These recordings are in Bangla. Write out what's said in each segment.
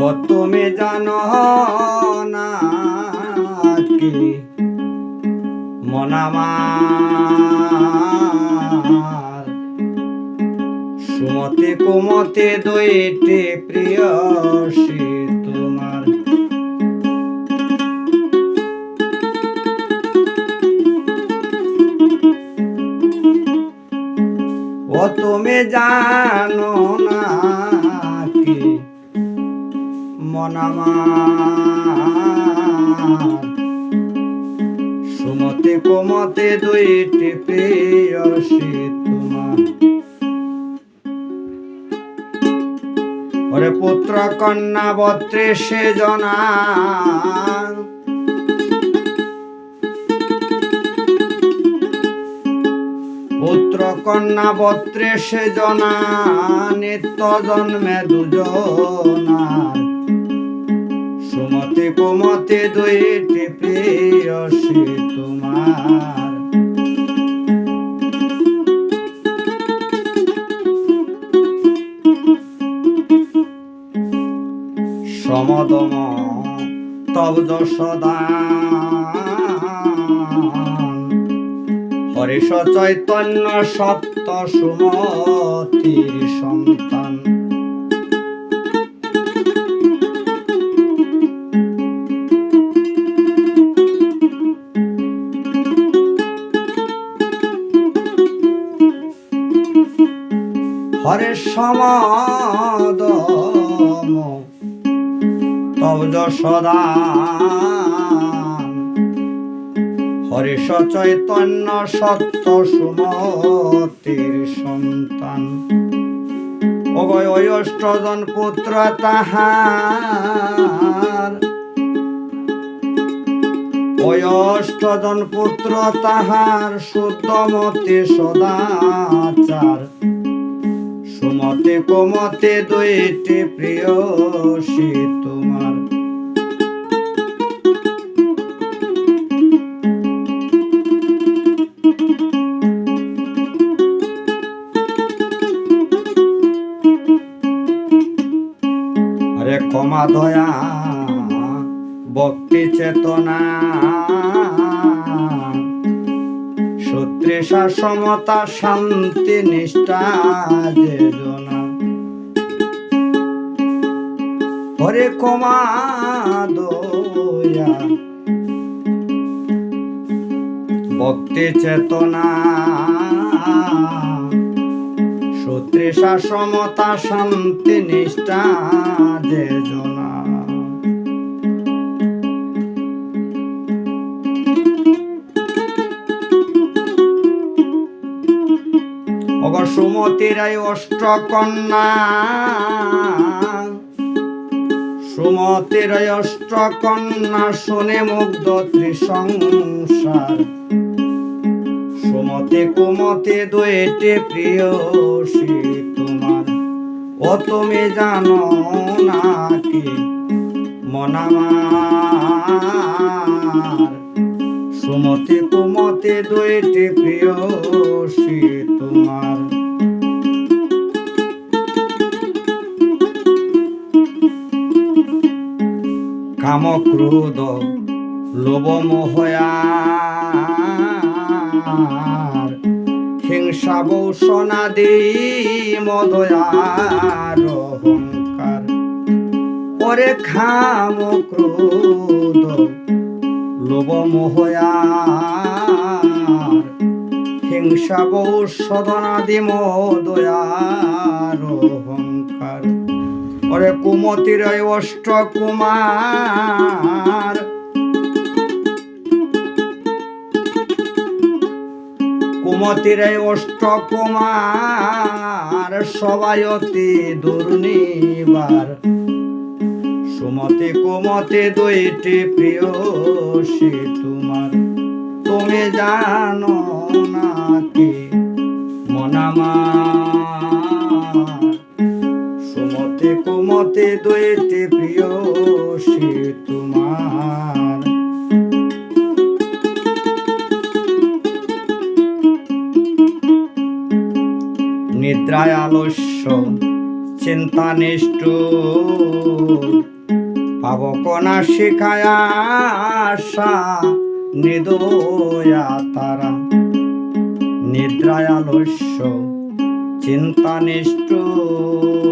ও তুমি জানো না কি মন আমার সুমতি কুমতি দুইটি প্রিয়সী তোমার। ও তুমি জানো না কি মন আমার সুমতি কুমতি দুইটি প্রিয়সী তোমার। ওরে পুত্র কন্যা 32 জনা, পুত্র কন্যা 32 জনা, নিত্য জন্মে 2 জনা, সুমতি কুমতি দুইটি প্রিয়সী তোমার। সমদম তব যশোদা হরিষ চৈতন্য সত্য সুমতির সন্তান। হরে সমদম তব যশোদা হরিষ চৈতন্য সত্য সুমতির সন্তান। ওই 8 জন পুত্র তাহার, ওই 8 জন পুত্র তাহার, শুদ্ধমতি সদাচার, সুমতি কুমতি দুইটি প্রিয়সী তোমার। আরে ক্ষমা দয়া ভক্তি চেতনা, সত্রিশা সমতা শান্তি নিষ্ঠা যে জনা। হরে ক্ষমা দয়া ভক্তি চেতনা, সত্রিশা সমতা শান্তি নিষ্ঠা যে জনা। অগর সুমতিরাই 8 কন্যা, সুমতিরাই 8 কন্যা, শুনে মুগ্ধ ত্রিসংসার, সুমতি কুমতি দুইটি প্রিয়সী তোমার। ও তুমি জানো না কি মন আমার সুমতি কুমতি দুইটি প্রিয়সী তোমার। কাম ক্রোধ লোভ মোহয়ার, হিংসা বৌষণাদি মদয়ার অহংকার। ওরে কাম ক্রোধ লোভ মোহয়ার, হিংসা বৌষণাদি মদয়ার অহংকার। ওরে কুমতির 8 কুমার, কুমতির 8 কুমার, সবাই অতি দুর্নিবার, সুমতি কুমতি দুইটি প্রিয়সী তোমার। তুমি জানো না কি মন আমার সুমতি কুমতি দুইটি প্রিয়সী তোমার। নিদ্রায় আলস্য চিন্তা নিষ্ঠুর পাব কণা শিখায়া আশা নিদয়া তারা নিদ্রায় আলস্য চিন্তা নিষ্ঠুর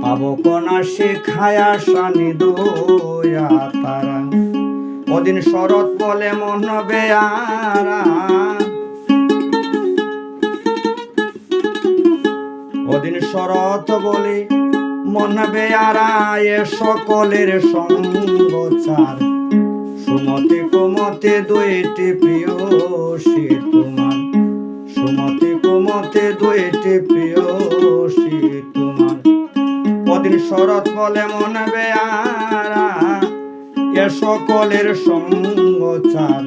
পাব কণা শিখায় আশা নিদয়া তারা ওদিন শরৎ বলে মন বেয়ারা ওদিন শরৎ বলে মন বেয়ারা এ সকলের সঙ্গচার সুমতি কুমতি দুইটি প্রিয়সী তোমার সুমতি কুমতি দুইটি প্রিয়সী তোমার ওদিন শরৎ বলে মন বেয়ারা এ সকলের সঙ্গচার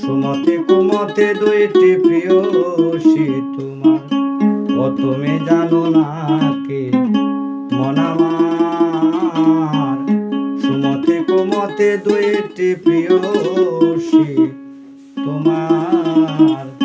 সুমতি কুমতি দুইটি প্রিয়সী তোমার ও তুমি জানো না কে মন আমার সুমতি কুমতি দুইটি প্রিয়সী তোমার।